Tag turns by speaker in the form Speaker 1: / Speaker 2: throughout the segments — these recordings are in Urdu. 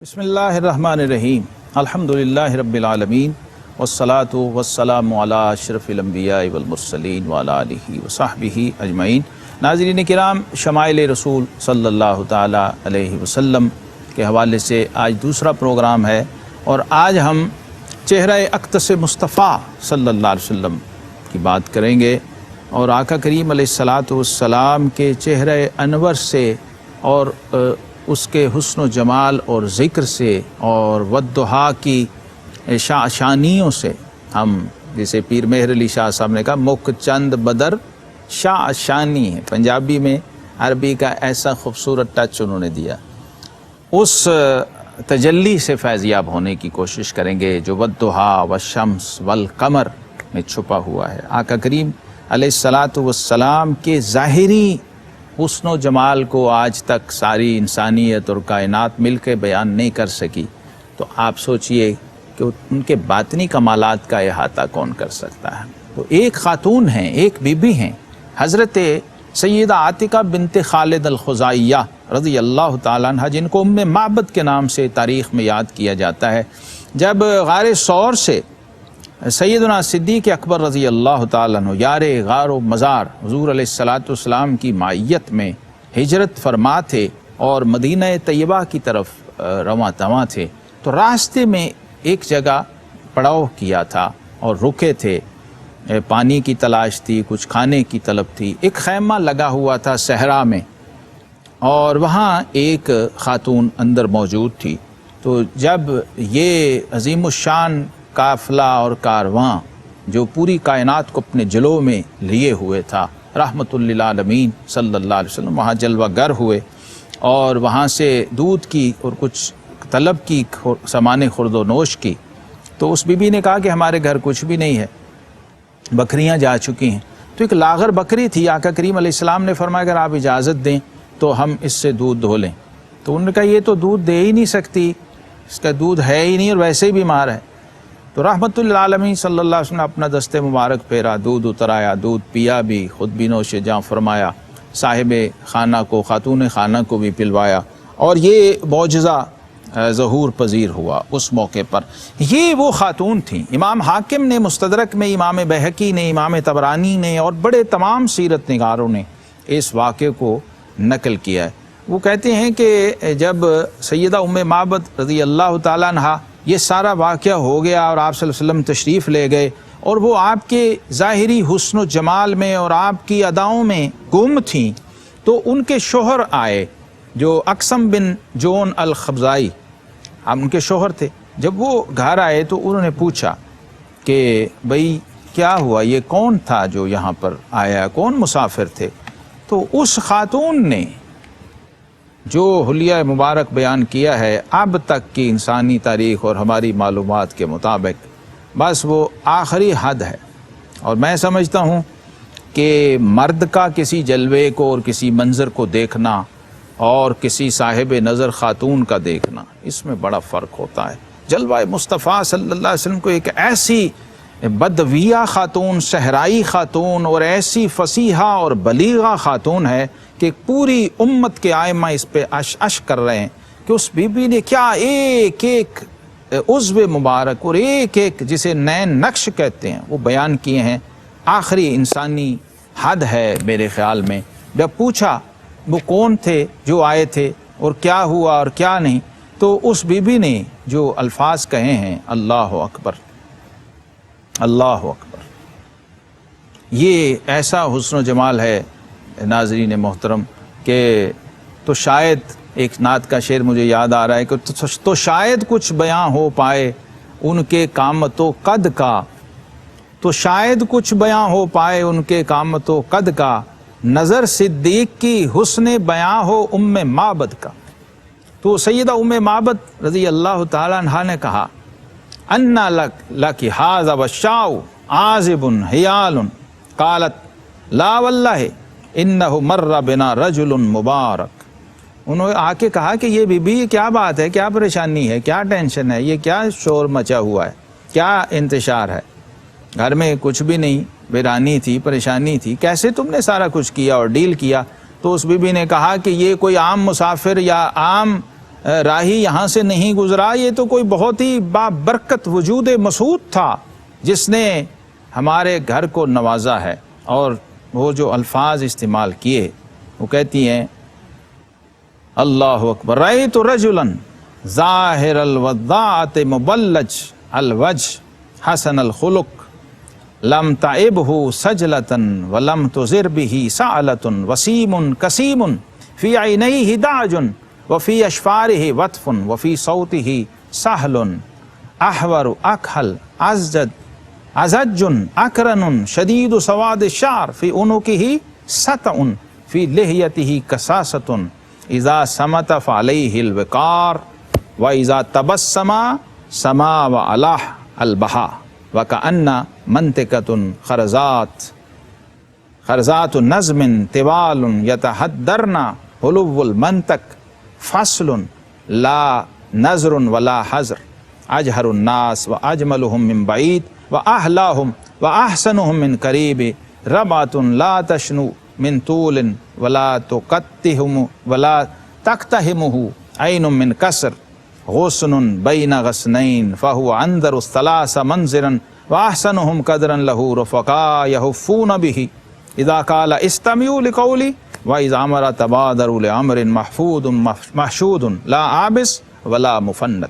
Speaker 1: بسم اللہ الرحمن الرحیم الحمدللہ رب العالمین والصلاة والسلام علی اشرف الانبیاء والمرسلین وعلی آلہ وصحبہ اجمعین۔ ناظرین کرام، شمائل رسول صلی اللہ تعالی علیہ وسلم کے حوالے سے آج دوسرا پروگرام ہے، اور آج ہم چہرہ اقدس مصطفیٰ صلی اللہ علیہ وسلم کی بات کریں گے، اور آقا کریم علیہ السلام کے چہرہ انور سے اور اس کے حسن و جمال اور ذکر سے اور والضحیٰ کی شانیوں سے ہم، جسے پیر مہر علی شاہ صاحب نے کہا، مکھ چند بدر شاہ شانی ہے، پنجابی میں عربی کا ایسا خوبصورت ٹچ انہوں نے دیا، اس تجلی سے فیضیاب ہونے کی کوشش کریں گے جو والضحیٰ والشمس والقمر میں چھپا ہوا ہے۔ آقا کریم علیہ السلام کے ظاہری حسن و جمال کو آج تک ساری انسانیت اور کائنات مل کے بیان نہیں کر سکی، تو آپ سوچئے کہ ان کے باطنی کمالات کا احاطہ کون کر سکتا ہے۔ تو ایک خاتون ہیں، ایک بی بی ہیں، حضرت سیدہ عاتقہ بنت خالد الخزاعیہ رضی اللہ تعالیٰ عنہ، جن کو ام معبد کے نام سے تاریخ میں یاد کیا جاتا ہے۔ جب غار ثور سے سیدنا صدیق اکبر رضی اللہ تعالیٰ عنہ یار غار و مزار حضور علیہ السلام کی معیت میں ہجرت فرما تھے اور مدینہ طیبہ کی طرف رواں تواں تھے، تو راستے میں ایک جگہ پڑاؤ کیا تھا اور رکے تھے، پانی کی تلاش تھی، کچھ کھانے کی طلب تھی۔ ایک خیمہ لگا ہوا تھا صحرا میں، اور وہاں ایک خاتون اندر موجود تھی۔ تو جب یہ عظیم الشان قافلہ اور کارواں جو پوری کائنات کو اپنے جلوہ میں لیے ہوئے تھا، رحمت للعالمین صلی اللہ علیہ وسلم وہاں جلوہ گر ہوئے، اور وہاں سے دودھ کی اور کچھ طلب کی، سامان خورد و نوش کی، تو اس بی بی نے کہا کہ ہمارے گھر کچھ بھی نہیں ہے، بکریاں جا چکی ہیں۔ تو ایک لاغر بکری تھی، آقا کریم علیہ السلام نے فرمایا اگر آپ اجازت دیں تو ہم اس سے دودھ دھو لیں۔ تو انہوں نے کہا یہ تو دودھ دے ہی نہیں سکتی، اس کا دودھ ہے ہی نہیں اور ویسے ہی بیمار ہے۔ تو رحمت للعالمین صلی اللہ علیہ وسلم نے اپنا دست مبارک پھیرا، دودھ اترایا، دودھ پیا بھی، خود بھی نوش جاں فرمایا، صاحب خانہ کو، خاتون خانہ کو بھی پلوایا، اور یہ معجزہ ظہور پذیر ہوا اس موقع پر۔ یہ وہ خاتون تھیں۔ امام حاکم نے مستدرک میں، امام بہقی نے، امام طبرانی نے، اور بڑے تمام سیرت نگاروں نے اس واقعے کو نقل کیا ہے۔ وہ کہتے ہیں کہ جب سیدہ ام معبد رضی اللہ تعالیٰ عنہ یہ سارا واقعہ ہو گیا اور آپ صلی اللہ علیہ وسلم تشریف لے گئے، اور وہ آپ کے ظاہری حسن و جمال میں اور آپ کی اداؤں میں گم تھیں، تو ان کے شوہر آئے جو اقسم بن جون الخزاعی، ان کے شوہر تھے۔ جب وہ گھر آئے تو انہوں نے پوچھا کہ بھئی کیا ہوا، یہ کون تھا جو یہاں پر آیا، کون مسافر تھے؟ تو اس خاتون نے جو حلیہ مبارک بیان کیا ہے اب تک کی انسانی تاریخ اور ہماری معلومات کے مطابق، بس وہ آخری حد ہے۔ اور میں سمجھتا ہوں کہ مرد کا کسی جلوے کو اور کسی منظر کو دیکھنا اور کسی صاحب نظر خاتون کا دیکھنا، اس میں بڑا فرق ہوتا ہے۔ جلوہ مصطفیٰ صلی اللہ علیہ وسلم کو ایک ایسی بدویہ خاتون، صحرائی خاتون اور ایسی فصیحہ اور بلیغہ خاتون ہے کہ پوری امت کے ائمہ اس پہ اشک کر رہے ہیں کہ اس بی بی نے کیا ایک ایک عضو مبارک اور ایک ایک جسے نین نقش کہتے ہیں وہ بیان کیے ہیں۔ آخری انسانی حد ہے میرے خیال میں۔ جب پوچھا وہ کون تھے جو آئے تھے اور کیا ہوا اور کیا نہیں، تو اس بی بی نے جو الفاظ کہے ہیں، اللہ اکبر، اللہ اکبر، یہ ایسا حسن و جمال ہے ناظرین محترم کہ تو شاید ایک نعت کا شعر مجھے یاد آ رہا ہے کہ تو شاید کچھ بیاں ہو پائے ان کے قامت و قد کا، تو شاید کچھ بیاں ہو پائے ان کے قامت و قد کا، نظر صدیق کی حسن بیاں ہو ام معبد کا۔ تو سیدہ ام معبد رضی اللہ تعالیٰ عنہ نے کہا انا لک ھذا والشاء عازب حیال، قالت لا واللہ انہ مر بنا رجل مبارک۔ انہوں نے آ کے کہا کہ یہ بی بی کیا بات ہے، کیا پریشانی ہے، کیا ٹینشن ہے، یہ کیا شور مچا ہوا ہے، کیا انتشار ہے، گھر میں کچھ بھی نہیں، ویرانی تھی، پریشانی تھی، کیسے تم نے سارا کچھ کیا اور ڈیل کیا؟ تو اس بی بی نے کہا کہ یہ کوئی عام مسافر یا عام راہی یہاں سے نہیں گزرا، یہ تو کوئی بہت ہی بابرکت وجود مسعود تھا جس نے ہمارے گھر کو نوازا ہے۔ اور وہ جو الفاظ استعمال کیے، وہ کہتی ہیں اللہ اکبر، رأیت رجلا ظاہر الوداعۃ مبلج الوجہ حسن الخلق لم تعبہ سجلۃ ولم تضر بہ سعلۃ وسیم کسیم فی عینیہ دعج وفی اشفارہ وطف وفی صوتہ سہل احور اکحل ازج اکرن شدید سواد الشعر فی عنقہ سطع فی لحیتہ کساسۃ اذا سمت فعلیہ الوقار واذا تبسم سما وعلاہ البہا وکأن منطقۃ خرزات نظم طوال یتحدرن حلو المنطق فصل لا نظر ولا حذر اجہر الناس واجملهم من بعید واحلاهم واحسنهم من قریب ربعۃ لا تشنو من طول ولا تقتحمه عین من کسر غصن بین غصنین فهو انذر الثلاث منظرا واحسنهم قدرا له رفقاء يهفون به اذا قال استمعوا لقولی واذا امر تبادروا لامر محفوظ محشود لا عابس ولا مفند۔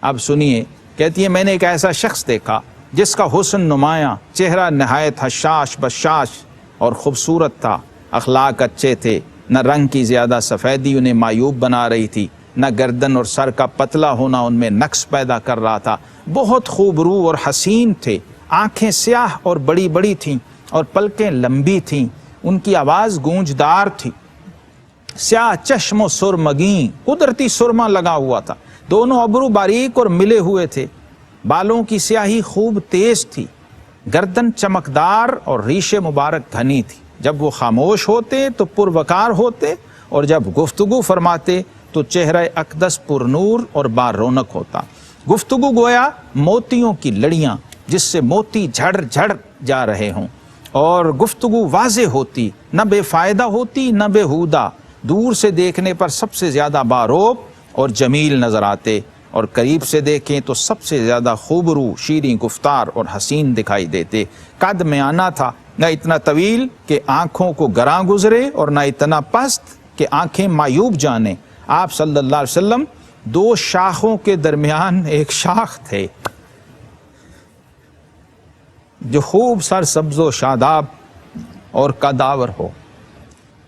Speaker 1: اب سنیے، کہتی ہے میں نے ایک ایسا شخص دیکھا جس کا حسن نمایاں، چہرہ نہایت حشاش بشاش اور خوبصورت تھا، اخلاق اچھے تھے، نہ رنگ کی زیادہ سفیدی انہیں معیوب بنا رہی تھی، نہ گردن اور سر کا پتلا ہونا ان میں نقص پیدا کر رہا تھا، بہت خوب رو اور حسین تھے، آنکھیں سیاہ اور بڑی بڑی تھیں اور پلکیں لمبی تھیں، ان کی آواز گونجدار تھی، سیاہ چشم و سرمگیں، قدرتی سرما لگا ہوا تھا، دونوں ابرو باریک اور ملے ہوئے تھے، بالوں کی سیاہی خوب تیز تھی، گردن چمکدار اور ریش مبارک گھنی تھی، جب وہ خاموش ہوتے تو پروقار ہوتے اور جب گفتگو فرماتے تو چہرہ اقدس پر نور اور بار رونق ہوتا، گفتگو گویا موتیوں کی لڑیاں جس سے موتی جھڑ جھڑ جا رہے ہوں، اور گفتگو واضح ہوتی، نہ بے فائدہ ہوتی نہ بےہودہ، دور سے دیکھنے پر سب سے زیادہ باروب اور جمیل نظر آتے، اور قریب سے دیکھیں تو سب سے زیادہ خوبرو، شیریں گفتار اور حسین دکھائی دیتے، قد میں آنا تھا، نہ اتنا طویل کہ آنکھوں کو گراں گزرے اور نہ اتنا پست کہ آنکھیں معیوب جانے۔ آپ صلی اللہ علیہ وسلم دو شاخوں کے درمیان ایک شاخ تھے جو خوب سر سبز و شاداب اور قداور ہو،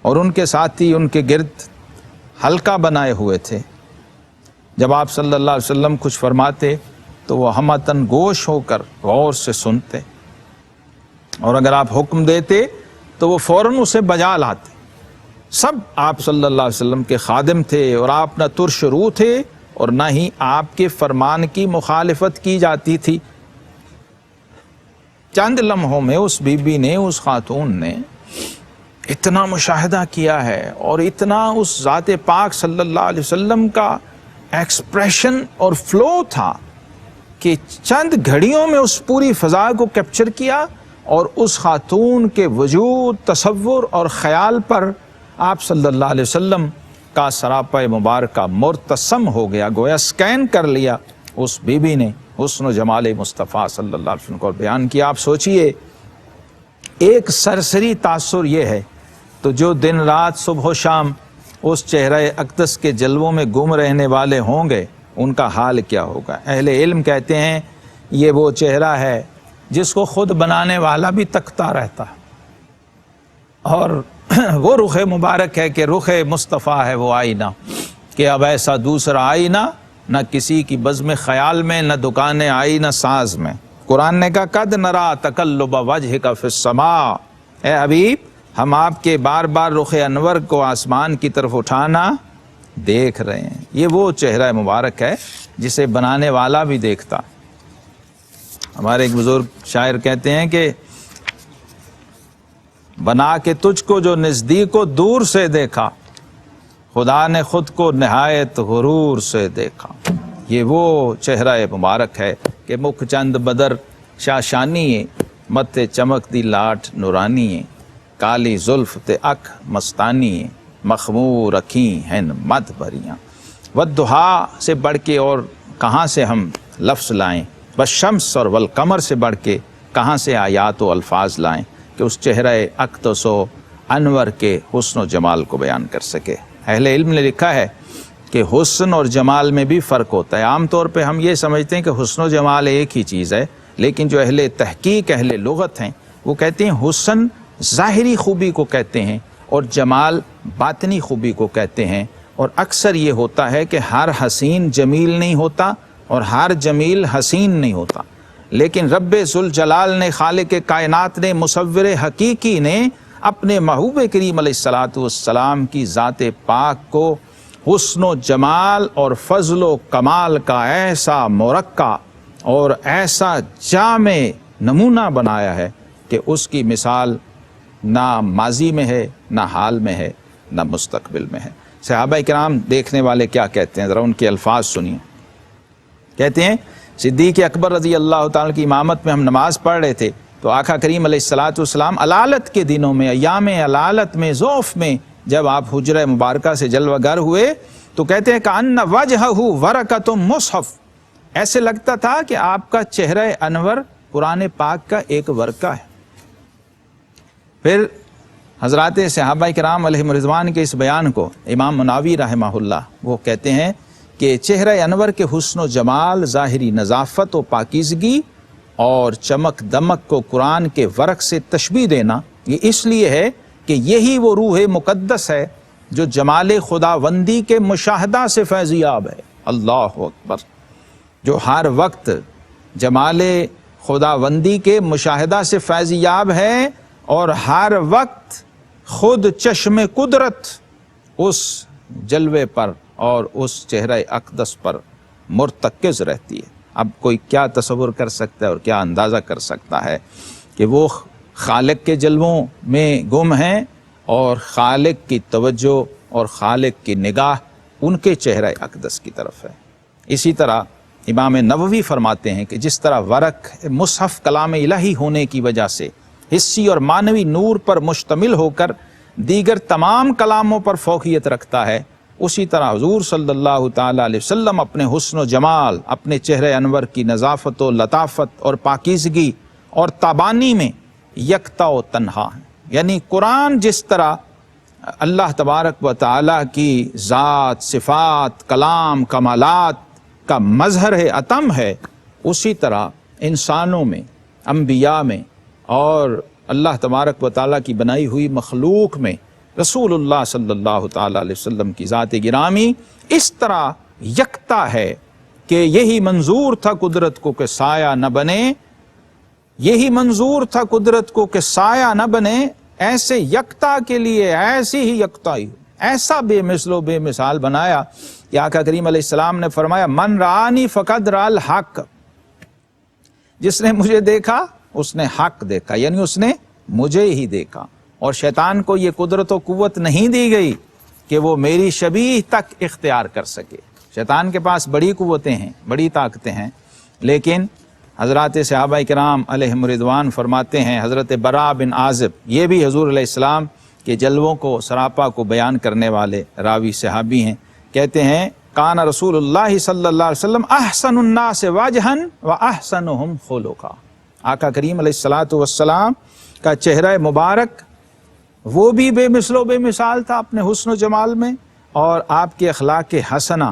Speaker 1: اور ان کے ساتھی ان کے گرد حلقہ بنائے ہوئے تھے، جب آپ صلی اللہ علیہ وسلم کچھ فرماتے تو وہ ہمتاً گوش ہو کر غور سے سنتے، اور اگر آپ حکم دیتے تو وہ فوراً اسے بجا لاتے۔ سب آپ صلی اللہ علیہ وسلم کے خادم تھے، اور آپ نہ ترش رو تھے اور نہ ہی آپ کے فرمان کی مخالفت کی جاتی تھی۔ چند لمحوں میں اس بی بی نے، اس خاتون نے اتنا مشاہدہ کیا ہے اور اتنا اس ذات پاک صلی اللہ علیہ وسلم کا ایکسپریشن اور فلو تھا کہ چند گھڑیوں میں اس پوری فضا کو کیپچر کیا، اور اس خاتون کے وجود، تصور اور خیال پر آپ صلی اللہ علیہ وسلم کا سراپا مبارکہ مرتسم ہو گیا، گویا سکین کر لیا اس بی بی نے حسن و جمال مصطفیٰ صلی اللہ علیہ وسلم کو بیان کیا۔ آپ سوچئے، ایک سرسری تاثر یہ ہے تو جو دن رات صبح و شام اس چہرہ اقدس کے جلووں میں گم رہنے والے ہوں گے، ان کا حال کیا ہوگا۔ اہل علم کہتے ہیں یہ وہ چہرہ ہے جس کو خود بنانے والا بھی تکتا رہتا ہے، اور وہ رخ مبارک ہے کہ رخ مصطفیٰ ہے وہ آئینہ، کہ اب ایسا دوسرا آئینہ نہ کسی کی بزم خیال میں، نہ دکان آئینہ ساز میں۔ قرآن نے کہا قد نرا تقلب وجہک فی السماء، اے حبیب ہم آپ کے بار بار رخ انور کو آسمان کی طرف اٹھانا دیکھ رہے ہیں۔ یہ وہ چہرہ مبارک ہے جسے بنانے والا بھی دیکھتا۔ ہمارے ایک بزرگ شاعر کہتے ہیں کہ بنا کے تجھ کو جو نزدیک و دور سے دیکھا، خدا نے خود کو نہایت غرور سے دیکھا۔ یہ وہ چہرہ مبارک ہے کہ مکھ چند بدر شاشانی مت چمک دی لاٹ نورانی، کالی زلف تے اکھ مستانی، مخمور اکھیں ہن مد بھریاں۔ والضحیٰ سے بڑھ کے اور کہاں سے ہم لفظ لائیں، والشمس اور والقمر سے بڑھ کے کہاں سے آیات و الفاظ لائیں کہ اس چہرہ اقدس و انور کے حسن و جمال کو بیان کر سکے۔ اہل علم نے لکھا ہے کہ حسن اور جمال میں بھی فرق ہوتا ہے۔ عام طور پہ ہم یہ سمجھتے ہیں کہ حسن و جمال ایک ہی چیز ہے، لیکن جو اہل تحقیق، اہل لغت ہیں، وہ کہتے ہیں حسن ظاہری خوبی کو کہتے ہیں اور جمال باطنی خوبی کو کہتے ہیں۔ اور اکثر یہ ہوتا ہے کہ ہر حسین جمیل نہیں ہوتا اور ہر جمیل حسین نہیں ہوتا، لیکن رب ذوالجلال نے، خالق کائنات نے، مصور حقیقی نے اپنے محبوب کریم علیہ الصلاۃ والسلام کی ذات پاک کو حسن و جمال اور فضل و کمال کا ایسا مرقع اور ایسا جامع نمونہ بنایا ہے کہ اس کی مثال نہ ماضی میں ہے، نہ حال میں ہے، نہ مستقبل میں ہے۔ صحابہ کرام دیکھنے والے کیا کہتے ہیں، ذرا ان کے الفاظ سنیے۔ کہتے ہیں صدیق اکبر رضی اللہ تعالیٰ کی امامت میں ہم نماز پڑھ رہے تھے تو آقا کریم علیہ الصلاۃ والسلام علالت کے دنوں میں، ایام علالت میں، ذوف میں، جب آپ حجرہ مبارکہ سے جلوہ گر ہوئے تو کہتے ہیں کأن وجہہ ورقۃ مصحف، ایسے لگتا تھا کہ آپ کا چہرہ انور قرآن پاک کا ایک ورقہ ہے۔ پھر حضرات صحابہ کرام علیہم رضوان کے اس بیان کو امام مناوی رحمہ اللہ وہ کہتے ہیں کہ چہرہ انور کے حسن و جمال، ظاہری نظافت و پاکیزگی اور چمک دمک کو قرآن کے ورق سے تشبیہ دینا یہ اس لیے ہے کہ یہی وہ روح مقدس ہے جو جمال خداوندی کے مشاہدہ سے فیضیاب ہے۔ اللہ اکبر، جو ہر وقت جمال خداوندی کے مشاہدہ سے فیضیاب ہے اور ہر وقت خود چشم قدرت اس جلوے پر اور اس چہرہ اقدس پر مرتکز رہتی ہے۔ اب کوئی کیا تصور کر سکتا ہے اور کیا اندازہ کر سکتا ہے کہ وہ خالق کے جلووں میں گم ہیں اور خالق کی توجہ اور خالق کی نگاہ ان کے چہرہ اقدس کی طرف ہے۔ اسی طرح امام نووی فرماتے ہیں کہ جس طرح ورق مصحف کلام الہی ہونے کی وجہ سے حسی اور معنوی نور پر مشتمل ہو کر دیگر تمام کلاموں پر فوقیت رکھتا ہے، اسی طرح حضور صلی اللہ تعالیٰ علیہ وسلم اپنے حسن و جمال، اپنے چہرہ انور کی نظافت و لطافت اور پاکیزگی اور تابانی میں یکتا و تنہا ہیں۔ یعنی قرآن جس طرح اللہ تبارک و تعالیٰ کی ذات، صفات، کلام، کمالات کا مظہر ہے، اتم ہے، اسی طرح انسانوں میں، انبیاء میں اور اللہ تبارک و تعالیٰ کی بنائی ہوئی مخلوق میں رسول اللہ صلی اللہ تعالیٰ علیہ وسلم کی ذات گرامی اس طرح یکتا ہے کہ یہی منظور تھا قدرت کو کہ سایہ نہ بنے، یہی منظور تھا قدرت کو کہ سایہ نہ بنے، ایسے یکتا کے لیے ایسی ہی یکتائی، ایسا بے مثل و بے مثال بنایا کہ آقا کریم علیہ السلام نے فرمایا من رآنی فقد رأى الحق، جس نے مجھے دیکھا اس نے حق دیکھا، یعنی اس نے مجھے ہی دیکھا۔ اور شیطان کو یہ قدرت و قوت نہیں دی گئی کہ وہ میری شبیہ تک اختیار کر سکے۔ شیطان کے پاس بڑی قوتیں ہیں، بڑی طاقتیں ہیں، لیکن حضرات صحابہ کرام علیہم رضوان فرماتے ہیں، حضرت براء بن عازب یہ بھی حضور علیہ السلام کے جلووں کو، سراپا کو بیان کرنے والے راوی صحابی ہیں، کہتے ہیں کان رسول اللہ صلی اللہ علیہ وسلم احسن الناس وجہا واحسنہم خلقا، آقا کریم علیہ الصلاۃ والسلام کا چہرہ مبارک وہ بھی بے مثل و بے مثال تھا اپنے حسن و جمال میں، اور آپ کے اخلاق حسنہ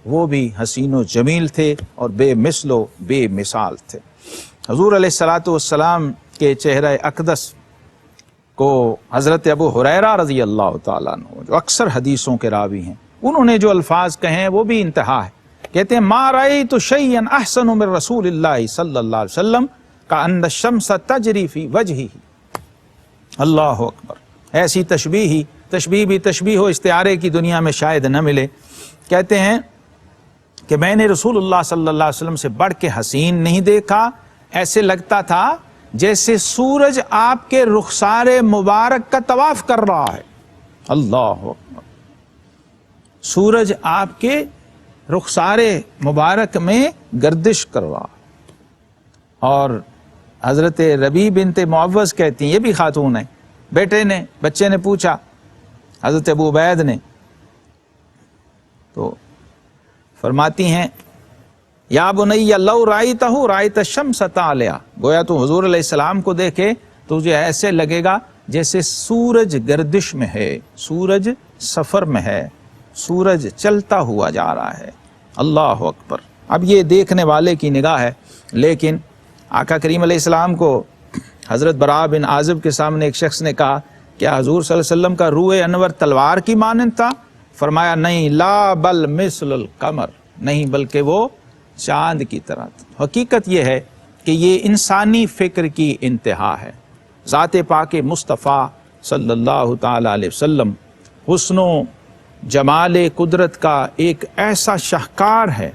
Speaker 1: وہ بھی حسین و جمیل تھے اور بے مثل و بے مثال تھے۔ حضور علیہ الصلاۃ والسلام کے چہرہ اقدس کو حضرت ابو ہریرہ رضی اللہ تعالیٰ عنہ جو اکثر حدیثوں کے راوی ہیں، انہوں نے جو الفاظ کہے ہیں وہ بھی انتہا ہے۔ کہتے ہیں ما رأیت شیئا احسن من رسول اللہ صلی اللہ علیہ وسلم کأن الشمس تجری فی وجہہ، اللہ اکبر، ایسی تشبیہ بھی تشبیہ و استعارے کی دنیا میں شاید نہ ملے۔ کہتے ہیں کہ میں نے رسول اللہ صلی اللہ علیہ وسلم سے بڑھ کے حسین نہیں دیکھا، ایسے لگتا تھا جیسے سورج آپ کے رخسار مبارک کا طواف کر رہا ہے، اللہ اکبر، سورج آپ کے رخسار مبارک میں گردش کر رہا ہے۔ اور حضرت ربیع بنت معوذ کہتی ہیں، یہ بھی خاتون ہیں، بچے نے پوچھا حضرت ابو عبید نے، تو فرماتی ہیں یا بنی لو رأیتہ رأیت الشمس طالعہ، گویا تو حضور علیہ السلام کو دیکھے تو تجھے ایسے لگے گا جیسے سورج گردش میں ہے، سورج سفر میں ہے، سورج چلتا ہوا جا رہا ہے۔ اللہ اکبر۔ اب یہ دیکھنے والے کی نگاہ ہے، لیکن آقا کریم علیہ السلام کو حضرت براء بن عازب کے سامنے ایک شخص نے کہا کیا حضور صلی اللہ علیہ وسلم کا روح انور تلوار کی مانند تھا؟ فرمایا نہیں، لا بل مثل القمر، نہیں بلکہ وہ چاند کی طرح تھا۔ حقیقت یہ ہے کہ یہ انسانی فکر کی انتہا ہے۔ ذات پاک مصطفیٰ صلی اللہ تعالی علیہ وسلم حسن و جمال قدرت کا ایک ایسا شاہکار ہے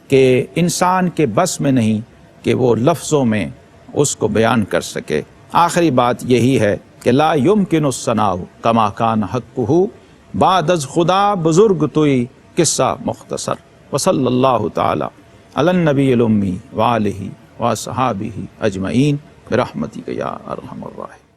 Speaker 1: کہ انسان کے بس میں نہیں کہ وہ لفظوں میں اس کو بیان کر سکے۔ آخری بات یہی ہے کہ لا یمکن الثناء کما کان حقہ، بعد از خدا بزرگ توئی قصہ مختصر۔ وصلی اللہ تعالی علی النبی الامی وآلہ وصحابہ اجمعین برحمتک یا ارحم الراحمین۔